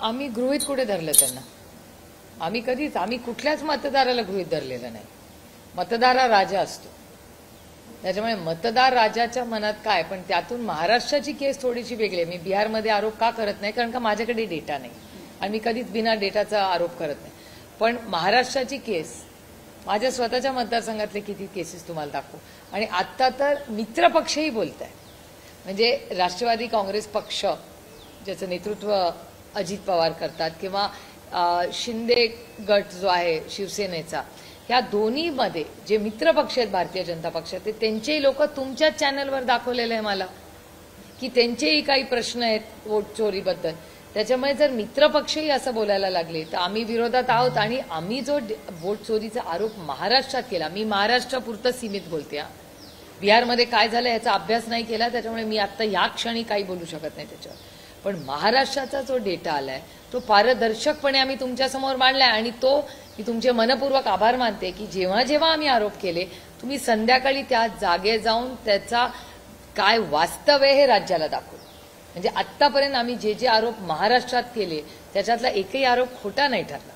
आम्ही गृहीत कुठे धरलं त्यांना? आम्ही कुठल्याच मतदाराला गृहीत धरलेलं नाही. मतदार हा राजा असतो. त्याच्यामुळे मतदार राजाच्या मनात काय, पण त्यातून महाराष्ट्राची केस थोडीशी वेगळी आहे. मी बिहारमध्ये आरोप का करत नाही, कारण का माझ्याकडे डेटा नाही आणि मी कधीच बिना डेटाचा आरोप करत नाही. पण महाराष्ट्राची केस, माझ्या स्वतःच्या मतदारसंघातले किती केसेस तुम्हाला दाखवू. आणि आत्ता तर मित्रपक्षही बोलत आहे. म्हणजे राष्ट्रवादी काँग्रेस पक्ष ज्याचं नेतृत्व अजित पवार करतात किंवा शिंदे गट जो आहे शिवसेनेचा, ह्या दोन्हीमध्ये जे मित्रपक्ष आहेत भारतीय जनता पक्षाचे, त्यांचेही लोक तुमच्याच चॅनलवर दाखवलेलं आहे मला की त्यांचेही काही प्रश्न आहेत वोट चोरीबद्दल. त्याच्यामुळे जर मित्रपक्षही असं बोलायला लागले तर आम्ही विरोधात आहोत. आणि आम्ही जो वोट चोरीचा आरोप महाराष्ट्रात केला, मी महाराष्ट्रापुरतं सीमित बोलते, बिहारमध्ये काय झालं याचा अभ्यास नाही केला, त्याच्यामुळे मी आता या क्षणी काही बोलू शकत नाही त्याच्यावर. पण महाराष्ट्राचा जो डेटा आलाय तो पारदर्शकपणे आम्ही तुमच्यासमोर मांडलाय. आणि तो मी तुमचे मनपूर्वक आभार मानते की जेव्हा जेव्हा आम्ही आरोप केले, तुम्ही संध्याकाळी त्या जागे जाऊन त्याचा काय वास्तव आहे हे राज्याला दाखवलं. म्हणजे आत्तापर्यंत आम्ही जे जे आरोप महाराष्ट्रात केले त्याच्यातला एकही आरोप खोटा नाही ठरला.